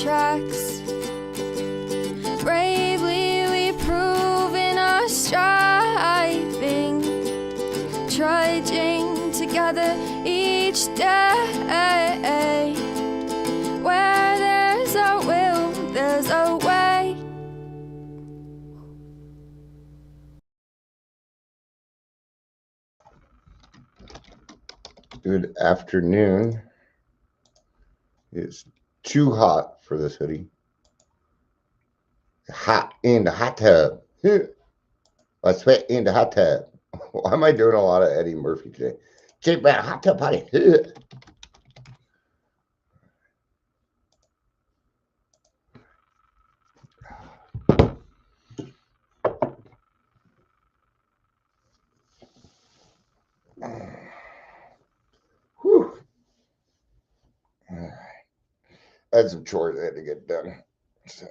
tracks. Bravely we prove in our striving, trudging together each day. Where there's a will, there's a way. Good afternoon. It's too hot for this hoodie. Hot in the hot tub. I sweat in the hot tub. Why am I doing a lot of Eddie Murphy today? Jake Brown, hot tub party. Whew. All right. I had some chores I had to get done. So,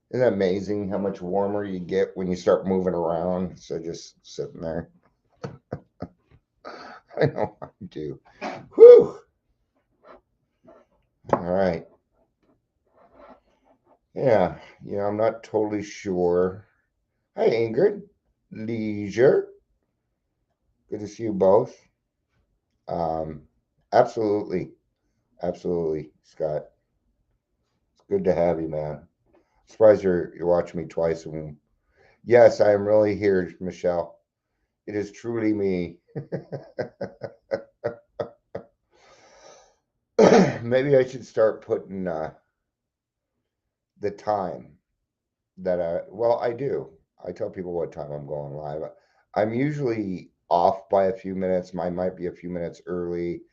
isn't it amazing how much warmer you get when you start moving around instead of just sitting there? I know I do. Whew. All right. Yeah, I'm not totally sure. Hi, Ingrid. Leisure. Good to see you both. Absolutely. Absolutely, Scott. It's good to have you, man. Surprised you're watching me twice. And yes, I am really here, Michelle. It is truly me. Maybe I should start putting the time that I do. I tell people what time I'm going live. I'm usually off by a few minutes. I might be a few minutes early.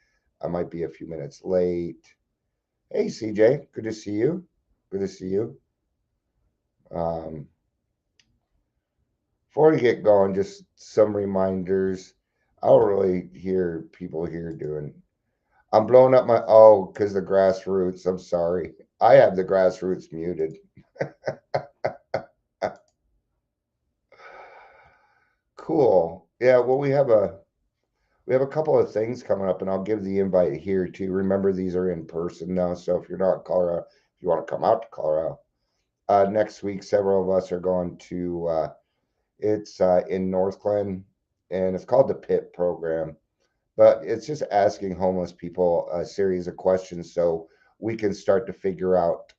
I might be a few minutes late. Hey, CJ, good to see you. Good to see you. Before we get going, just some reminders. I don't really hear people here doing. I'm blowing up my because the grassroots. I'm sorry. I have the grassroots muted. Cool. Yeah. Well, we have a couple of things coming up, and I'll give the invite here too. Remember, these are in person now, so if you're not in Colorado, if you want to come out to Colorado, next week, several of us are going to. It's in Northglenn, and it's called the PIT program. But it's just asking homeless people a series of questions so we can start to figure out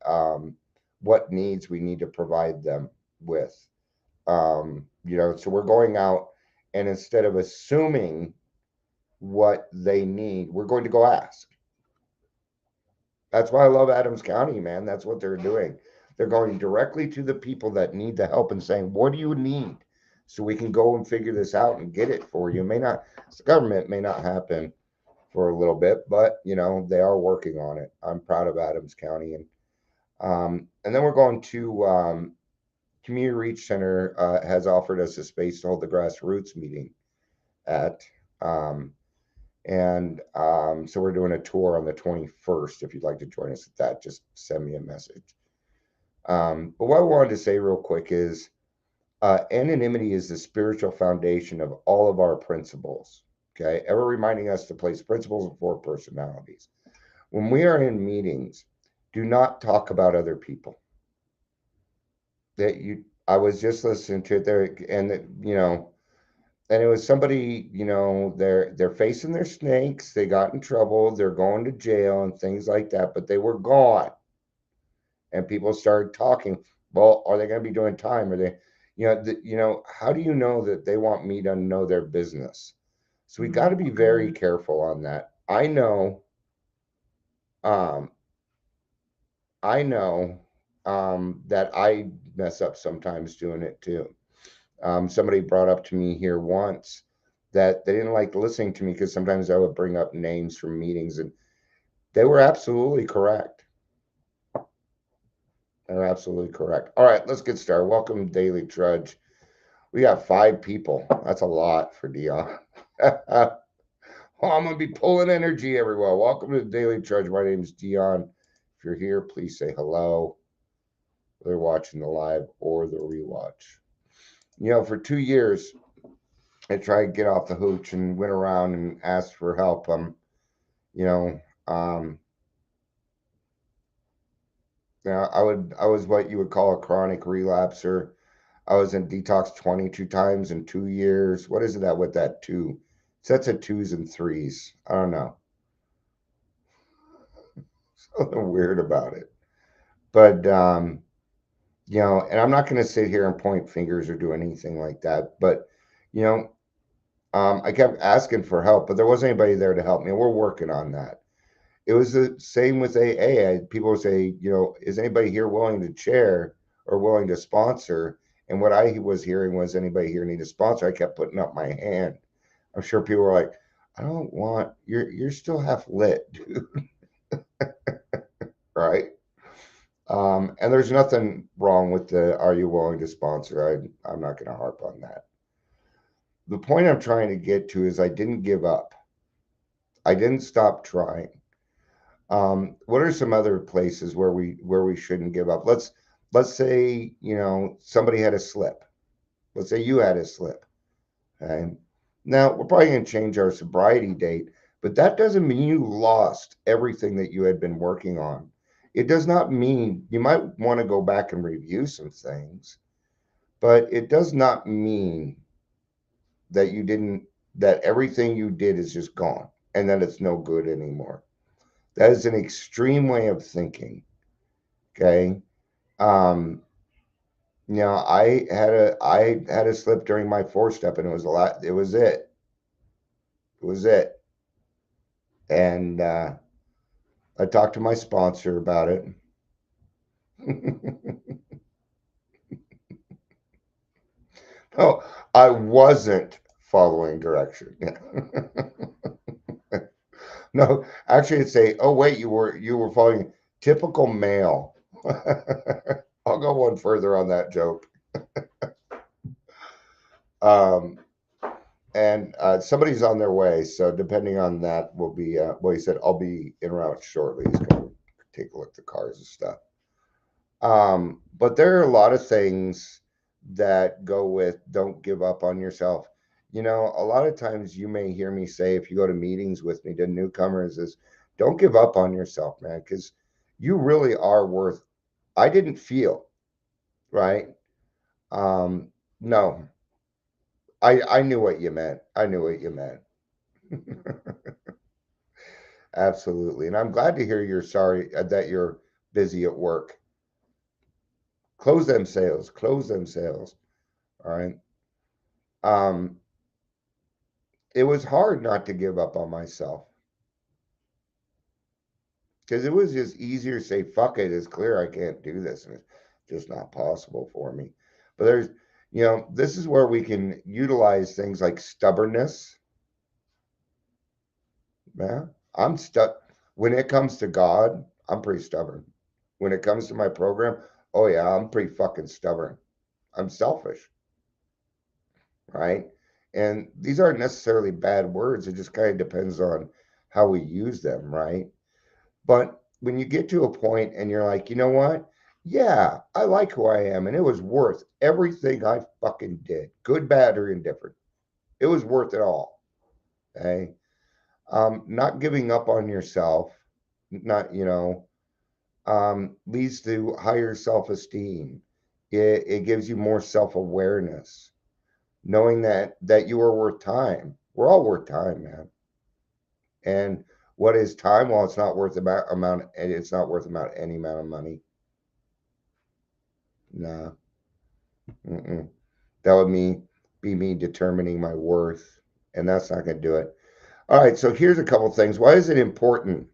what needs we need to provide them with. So we're going out, and instead of assuming what they need, we're going to go ask. That's why I love Adams County, man. That's what they're doing. They're going directly to the people that need the help and saying, "What do you need?" So we can go and figure this out and get it for you. The government may not happen for a little bit, but they are working on it. I'm proud of Adams County, and then we're going to Community Reach Center has offered us a space to hold the grassroots meeting at. So we're doing a tour on the 21st. If you'd like to join us at that, just send me a message. But what I wanted to say real quick is anonymity is the spiritual foundation of all of our principles. Okay, ever reminding us to place principles before personalities. When we are in meetings, do not talk about other people. I was just listening to it there, and and it was somebody, they're facing their snakes, they got in trouble, they're going to jail and things like that, but they were gone. And people started talking, well, are they going to be doing time? Are they, how do you know that they want me to know their business? So we got to be very careful on that. I know that I mess up sometimes doing it too. Somebody brought up to me here once that they didn't like listening to me because sometimes I would bring up names from meetings, and they were absolutely correct. They're absolutely correct. All right, let's get started. Welcome to Daily Trudge. We got 5 people. That's a lot for Dion. I'm going to be pulling energy everywhere. Welcome to Daily Trudge. My name is Dion. If you're here, please say hello. They're watching the live or the rewatch. For 2 years, I tried to get off the hooch and went around and asked for help. Now, I was what you would call a chronic relapser. I was in detox 22 times in 2 years. What is it that with that two? Sets of twos and threes. I don't know. Something weird about it. But and I'm not going to sit here and point fingers or do anything like that. But you know, I kept asking for help, but there wasn't anybody there to help me. We're working on that. It was the same with AA. People would say, is anybody here willing to chair or willing to sponsor? And what I was hearing was, anybody here need a sponsor? I kept putting up my hand. I'm sure people were like, I don't want, you're still half lit, dude. Right? And there's nothing wrong with the, are you willing to sponsor? I'm not going to harp on that. The point I'm trying to get to is I didn't give up. I didn't stop trying. What are some other places where we shouldn't give up? Let's say, somebody had a slip. Let's say you had a slip. Okay. Now we're probably going to change our sobriety date, but that doesn't mean you lost everything that you had been working on. It does not mean you might want to go back and review some things, but it does not mean that that everything you did is just gone and that it's no good anymore. That is an extreme way of thinking. Okay. Um, I had a slip during my 4-step, and it was a lot. It was it. It was it. And I talked to my sponsor about it. No, I wasn't following direction. No, actually, it'd say, "Oh wait, you were following typical male." I'll go one further on that joke. Um, and somebody's on their way, so depending on that, will be. Well, he said, "I'll be en route shortly." He's going to take a look at the cars and stuff. But there are a lot of things that go with don't give up on yourself. A lot of times you may hear me say, if you go to meetings with me, to newcomers, is don't give up on yourself, man, because you really are worth. I didn't feel right. No, I knew what you meant. I knew what you meant. Absolutely. And I'm glad to hear you're sorry that you're busy at work. Close them sales. Close them sales. All right. Um, it was hard not to give up on myself because it was just easier to say, fuck it, it's clear I can't do this. And it's just not possible for me. But this is where we can utilize things like stubbornness. Yeah. I'm stuck. When it comes to God, I'm pretty stubborn. When it comes to my program, oh yeah, I'm pretty fucking stubborn. I'm selfish, right? And these aren't necessarily bad words. It just kind of depends on how we use them, right? But when you get to a point and you're like, you know what? Yeah, I like who I am, and it was worth everything I fucking did, good, bad, or indifferent. It was worth it all. Okay. Not giving up on yourself, not, leads to higher self-esteem. It gives you more self-awareness, knowing that you are worth time. We're all worth time, man. And what is time? Well, it's not worth amount. It's not worth any amount of money. Nah. Mm-mm. That would be me determining my worth, and that's not going to do it. All right. So here's a couple things. Why is it important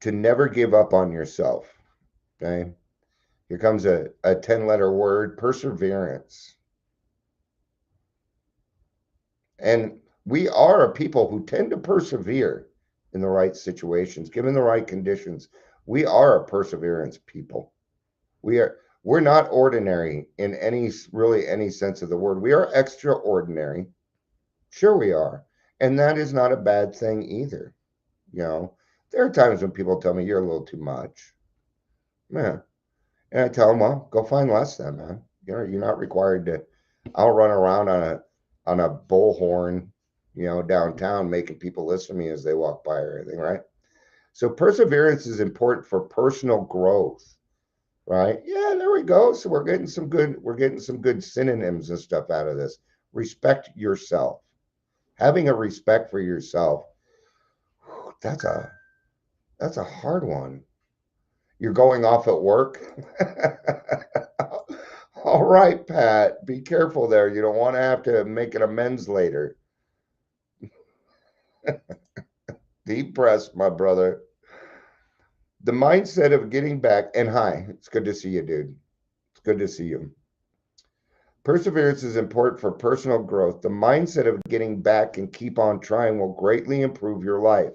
to never give up on yourself? Okay. Here comes a 10-letter word: perseverance. And we are a people who tend to persevere in the right situations, given the right conditions. We are a perseverance people. We're not ordinary in any sense of the word. We are extraordinary. Sure we are. And that is not a bad thing either. There are times when people tell me you're a little too much. Yeah. And I tell them, well, go find less then, man. You're not required to. I'll run around on a bullhorn, downtown, making people listen to me as they walk by or anything, right? So perseverance is important for personal growth, right? Yeah, there we go. So we're getting some good synonyms and stuff out of this. Respect yourself. Having a respect for yourself, that's a hard one. You're going off at work. All right, Pat, be careful there. You don't want to have to make an amends later. Deep breaths, my brother. The mindset of getting back, and hi, it's good to see you, dude. It's good to see you. Perseverance is important for personal growth. The mindset of getting back and keep on trying will greatly improve your life.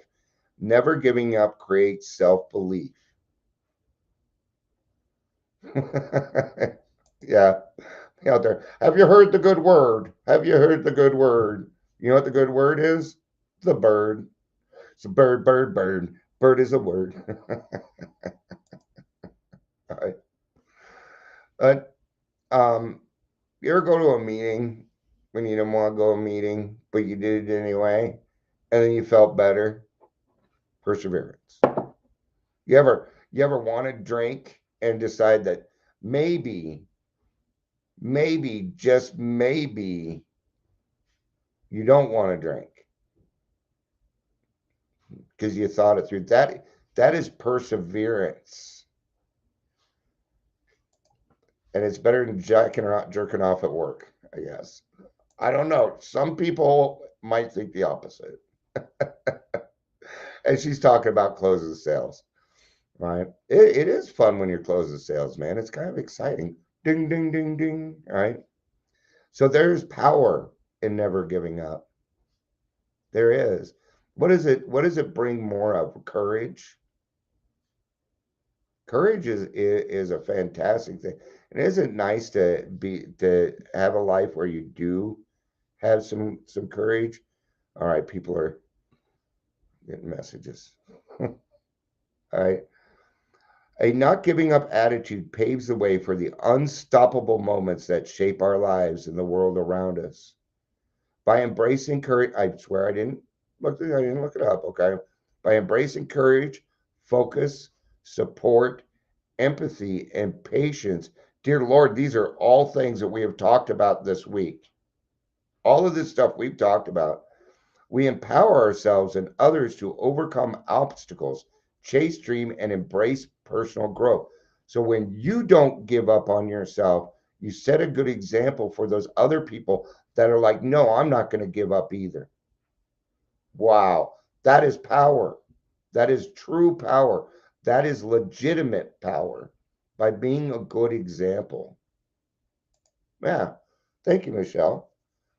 Never giving up creates self belief. Yeah, out there. Have you heard the good word? Have you heard the good word? You know what the good word is? The bird. It's a bird, bird, bird. Bird is a word. All right. But you ever go to a meeting when you didn't want to go to a meeting, but you did it anyway, and then you felt better? Perseverance. You ever want to drink and decide that maybe, just maybe, you don't want to drink because you thought it through? That is perseverance. And it's better than jerking off at work, I guess. I don't know. Some people might think the opposite. And she's talking about closing sales, right? It is fun when you're closing sales, man. It's kind of exciting. Ding, ding, ding, ding, right? So there's power in never giving up. There is. What does it bring more of? Courage. Courage is a fantastic thing. And isn't it nice to have a life where you do have some courage? All right, people are getting messages. All right. A not giving up attitude paves the way for the unstoppable moments that shape our lives and the world around us. By embracing courage, I swear I didn't look it up, okay? By embracing courage, focus, support, empathy, and patience. Dear Lord, these are all things that we have talked about this week. All of this stuff we've talked about. We empower ourselves and others to overcome obstacles, chase dream, and embrace personal growth. So when you don't give up on yourself, you set a good example for those other people that are like, no, I'm not going to give up either. Wow, that is power. That is true power. That is legitimate power by being a good example. Yeah. Thank you, Michelle.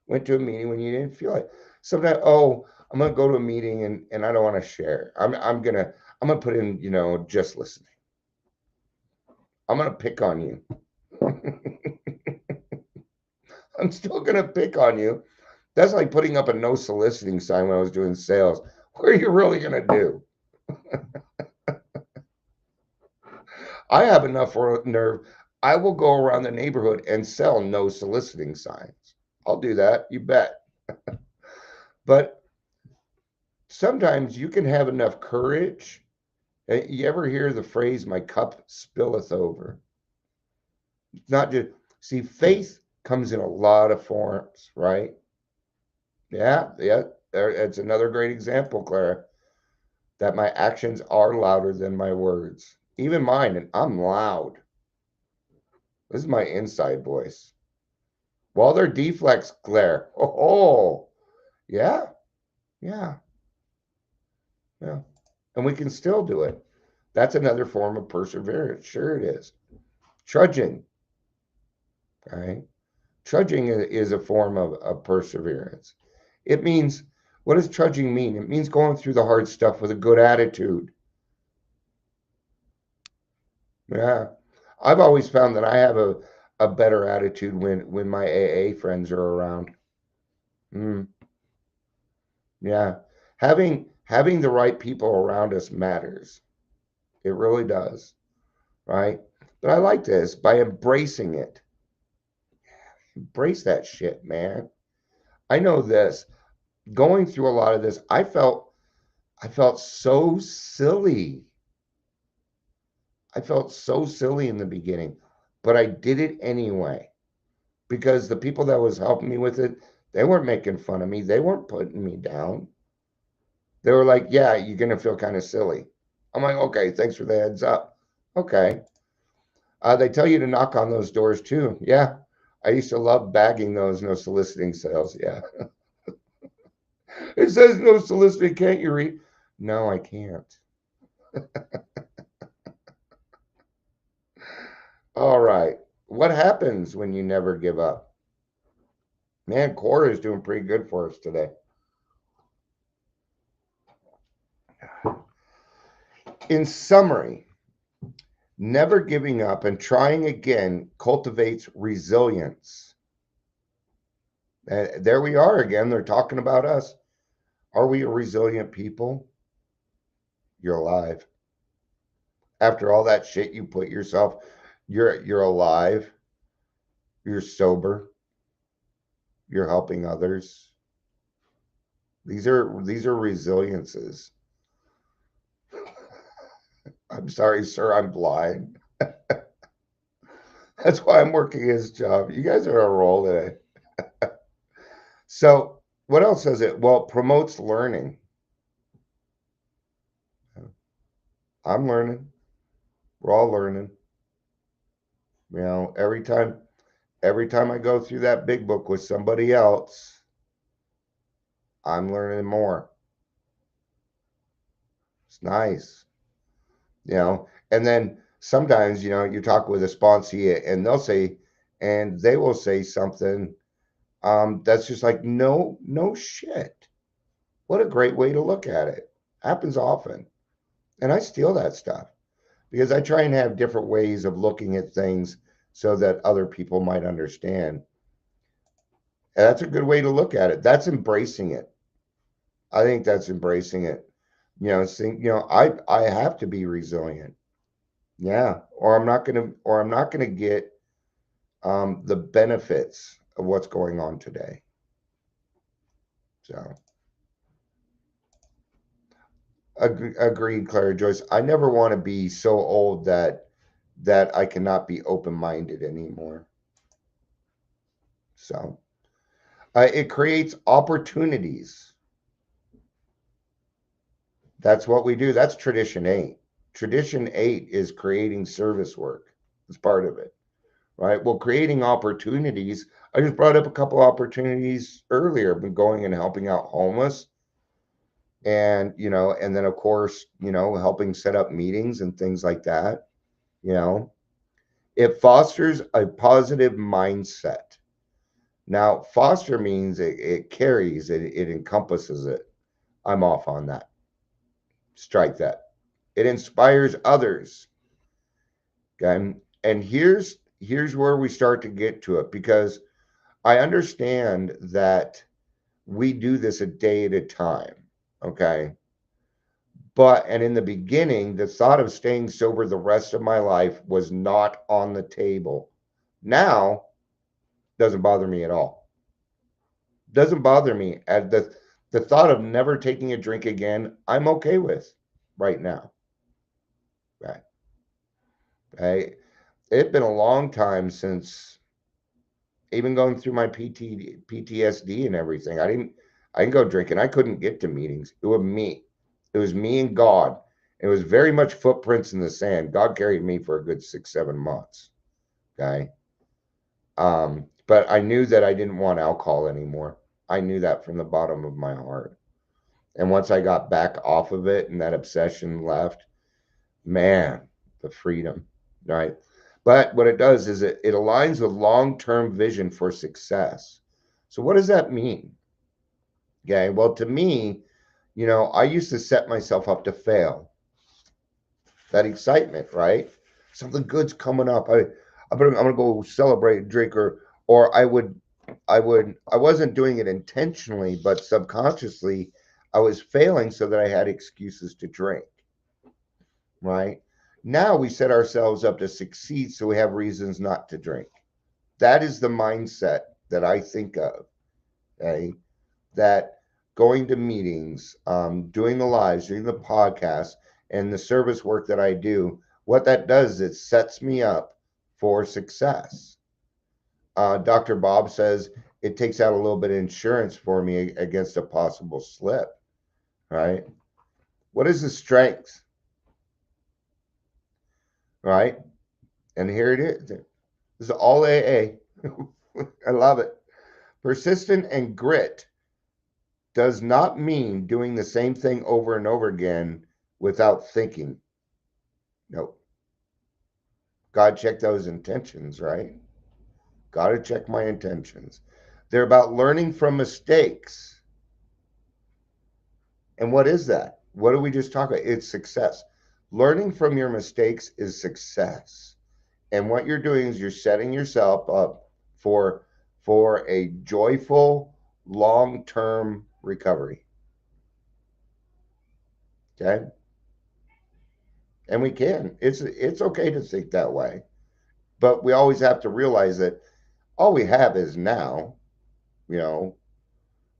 Went to a meeting when you didn't feel it. Sometimes, I'm gonna go to a meeting and I don't want to share. I'm gonna put in, just listening. I'm gonna pick on you. I'm still gonna pick on you. That's like putting up a no soliciting sign when I was doing sales. What are you really gonna do? I have enough nerve. I will go around the neighborhood and sell no soliciting signs. I'll do that, you bet. But sometimes you can have enough courage. You ever hear the phrase, my cup spilleth over? It's not just, see, faith comes in a lot of forms, right? Yeah, it's another great example, Clara, that my actions are louder than my words. Even mine, and I'm loud. This is my inside voice. While they're deflects, Claire. Oh, yeah. And we can still do it. That's another form of perseverance. Sure it is. Trudging. Okay. Trudging is a form of perseverance. It means, what does trudging mean? It means going through the hard stuff with a good attitude. Yeah. I've always found that I have a better attitude when my AA friends are around. Yeah. Having the right people around us matters. It really does. Right? But I like this by embracing it. Embrace that shit, man. I know this. Going through a lot of this, I felt I felt so silly. I felt so silly in the beginning, but I did it anyway because the people that was helping me with it, they weren't making fun of me. They weren't putting me down. They were like, yeah, you're going to feel kind of silly. I'm like, okay, thanks for the heads up. Okay. They tell you to knock on those doors too. Yeah. I used to love bagging those, no soliciting sales. Yeah. It says no soliciting, can't you read? No, I can't. All right. What happens when you never give up? Man, Cora is doing pretty good for us today. In summary, never giving up and trying again cultivates resilience. There we are again. They're talking about us. Are we a resilient people? You're alive. After all that shit you put yourself, you're alive. You're sober. You're helping others. These are resiliences. I'm sorry, sir, I'm blind. That's why I'm working his job. You guys are on a roll today. So, what else does it? Well, it promotes learning. I'm learning. We're all learning. You know, every time I go through that big book with somebody else, I'm learning more. It's nice. You know, and then sometimes, you know, you talk with a sponsee and they will say something that's just like, no shit. What a great way to look at it. Happens often. And I steal that stuff because I try and have different ways of looking at things so that other people might understand. And that's a good way to look at it. That's embracing it. I think that's embracing it. You know, I have to be resilient. Yeah, or I'm not gonna get the benefits of what's going on today. So agreed, Clara Joyce. I never want to be so old that I cannot be open-minded anymore. So it creates opportunities. That's what we do. That's tradition 8. Tradition 8 is creating service work. It's part of it, right? Well, creating opportunities. I just brought up a couple opportunities earlier, been going and helping out homeless and, you know, and then of course, you know, helping set up meetings and things like that, you know. It fosters a positive mindset. Now, foster means it carries, it encompasses it. I'm off on that. Strike that. It inspires others. Okay. And here's where we start to get to it because I understand that we do this a day at a time. Okay. And in the beginning, the thought of staying sober the rest of my life was not on the table. Now, doesn't bother me at all. Doesn't bother me. At the thought of never taking a drink again, I'm okay with right now. Right. It's been a long time since even going through my PTSD and everything. I didn't go drinking. I couldn't get to meetings. It was me. It was me and God. It was very much footprints in the sand. God carried me for a good 6-7 months. Okay. But I knew that I didn't want alcohol anymore. I knew that from the bottom of my heart. And once I got back off of it and that obsession left, man, the freedom, right? But what it does is it aligns with long-term vision for success. So what does that mean? Okay, well, to me, you know, I used to set myself up to fail. That excitement, right? Something good's coming up. I'm gonna go celebrate and drink, or I wasn't doing it intentionally, but subconsciously, I was failing so that I had excuses to drink, right? Now we set ourselves up to succeed so we have reasons not to drink. That is the mindset that I think of, okay? That going to meetings, doing the lives, doing the podcast, and the service work that I do, what that does, it sets me up for success. Dr. Bob says it takes out a little bit of insurance for me against a possible slip, right? What is the strength, right? And here it is. This is all AA. I love it. Persistent and grit does not mean doing the same thing over and over again without thinking. Nope. God check those intentions, right? Got to check my intentions. They're about learning from mistakes. And what is that? What did we just talk about? It's success. Learning from your mistakes is success. And what you're doing is you're setting yourself up for a joyful long-term recovery. Okay? And we can. It's okay to think that way. But we always have to realize that all we have is now, you know.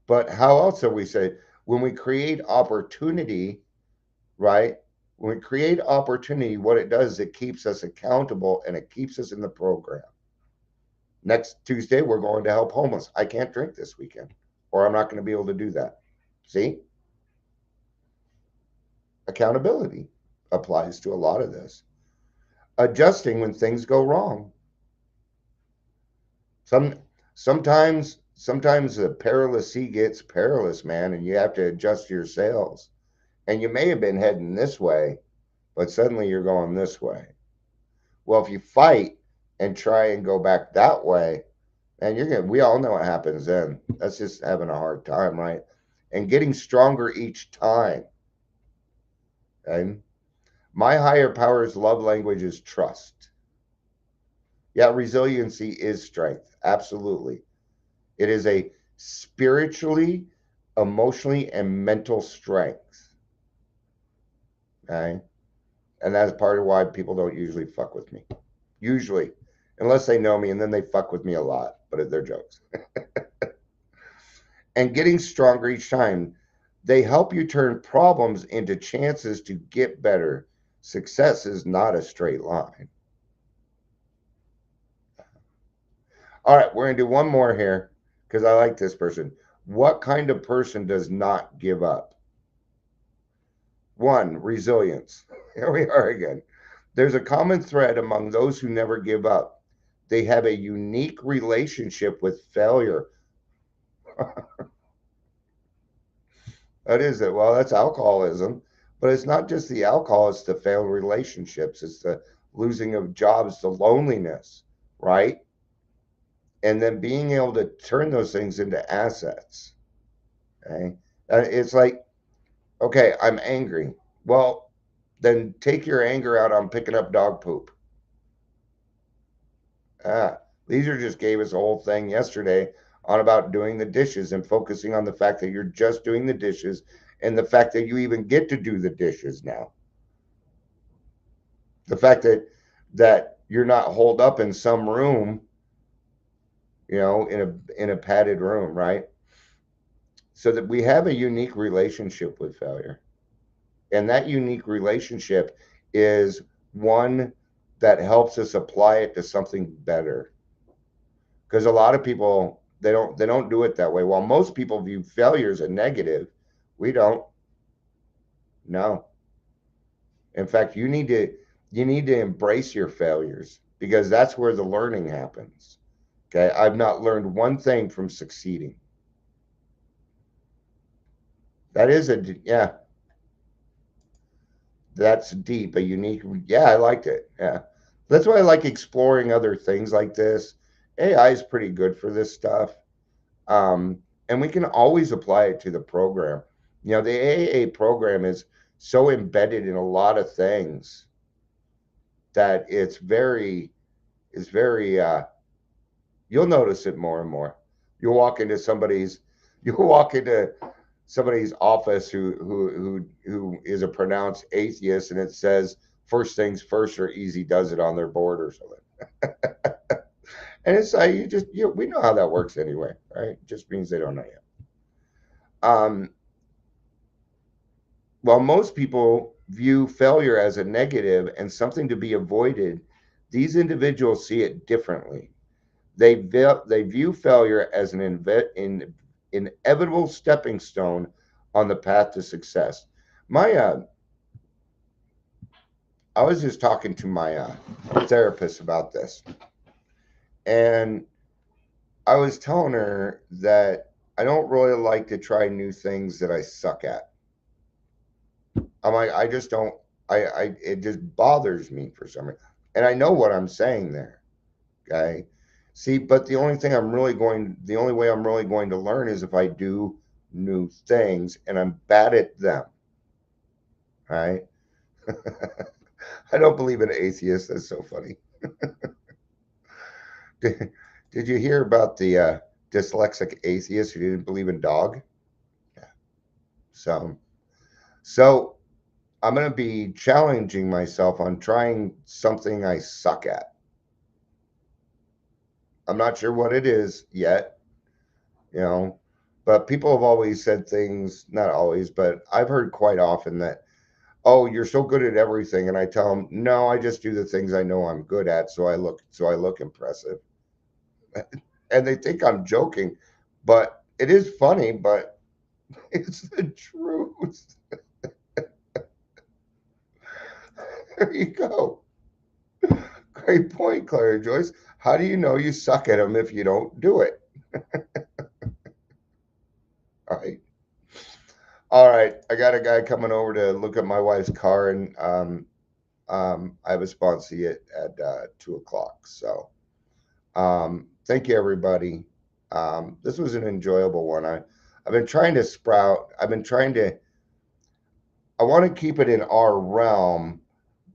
But how else do we say when we create opportunity, right? When we create opportunity, what it does is it keeps us accountable and it keeps us in the program. Next Tuesday, we're going to help homeless. I can't drink this weekend, or I'm not going to be able to do that. See? Accountability applies to a lot of this. Adjusting when things go wrong. Sometimes the perilous sea gets perilous, man, and you have to adjust your sails. And you may have been heading this way, but suddenly you're going this way. Well, if you fight and try and go back that way, and we all know what happens then. That's just having a hard time, right? And getting stronger each time. Okay? My higher power's love language is trust. Yeah, resiliency is strength. Absolutely. It is a spiritually, emotionally, and mental strength. Okay? And that's part of why people don't usually fuck with me. Usually. Unless they know me, and then they fuck with me a lot. But they're jokes. And getting stronger each time. They help you turn problems into chances to get better. Success is not a straight line. All right, we're going to do one more here because I like this person. What kind of person does not give up? 1, resilience. Here we are again. There's a common thread among those who never give up. They have a unique relationship with failure. That is it. Well, that's alcoholism. But it's not just the alcohol, it's the failed relationships. It's the losing of jobs, the loneliness, right? And then being able to turn those things into assets. Okay. It's like, okay, I'm angry. Well, then take your anger out on picking up dog poop. Leisure just gave us a whole thing yesterday on about doing the dishes and focusing on the fact that you're just doing the dishes and the fact that you even get to do the dishes now. The fact that you're not holed up in some room, you know, in a padded room, right? So that we have a unique relationship with failure. And that unique relationship is one that helps us apply it to something better. Because a lot of people, they don't do it that way. While most people view failure as a negative, we don't. No. In fact, you need to embrace your failures because that's where the learning happens. Okay, I've not learned one thing from succeeding. That is yeah. That's deep, a unique. Yeah, I liked it. Yeah, that's why I like exploring other things like this. AI is pretty good for this stuff, and we can always apply it to the program. You know, the AA program is so embedded in a lot of things that it's very. You'll notice it more and more. You'll walk into somebody's office who is a pronounced atheist, and it says first things first or easy does it on their board or something. And it's like we know how that works anyway, right? It just means they don't know yet. While most people view failure as a negative and something to be avoided, these individuals see it differently. They view failure as an inevitable stepping stone on the path to success. My I was just talking to my therapist about this, and I was telling her that I don't really like to try new things that I suck at. I'm like, I just don't. It just bothers me for some reason, and I know what I'm saying there. Okay, see, but the only way I'm really going to learn is if I do new things, and I'm bad at them. Right? I don't believe in atheists. That's so funny. Did you hear about the dyslexic atheist who didn't believe in dog? Yeah. So, so I'm going to be challenging myself on trying something I suck at. I'm not sure what it is yet, you know, but people have always said things, not always, but I've heard quite often that, oh, you're so good at everything. And I tell them, no, I just do the things I know I'm good at. So I look impressive. And they think I'm joking, but it is funny, but it's the truth. There you go. Great point, Claire Joyce. How do you know you suck at them if you don't do it? All right. All right. I got a guy coming over to look at my wife's car, and I have a sponsor at 2 o'clock. So thank you, everybody. This was an enjoyable one. I've been trying to sprout. I want to keep it in our realm,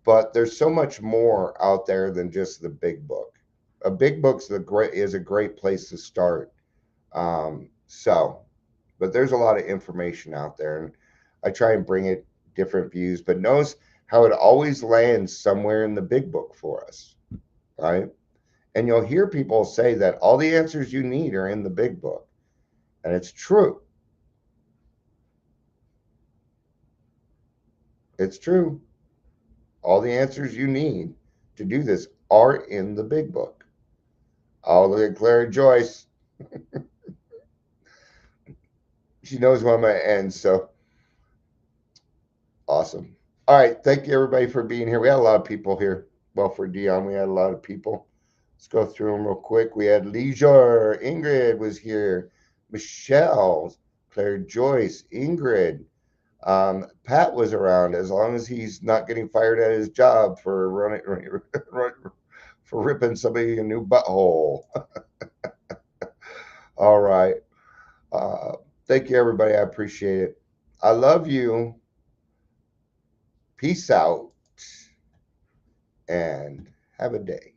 but there's so much more out there than just the big book. A big is a great place to start. So, but there's a lot of information out there, and I try and bring it different views, but notice how it always lands somewhere in the big book for us, right? And you'll hear people say that all the answers you need are in the big book, and it's true. It's true. All the answers you need to do this are in the big book. Oh, look at Clara Joyce. She knows when I'm going to end, so awesome. All right. Thank you, everybody, for being here. We had a lot of people here. Well, for Dion, we had a lot of people. Let's go through them real quick. We had Leisure. Ingrid was here. Michelle, Claire Joyce, Ingrid. Pat was around as long as he's not getting fired at his job for for ripping somebody a new butthole. All right. Uh, thank you, everybody. I appreciate it. I love you. Peace out and have a day.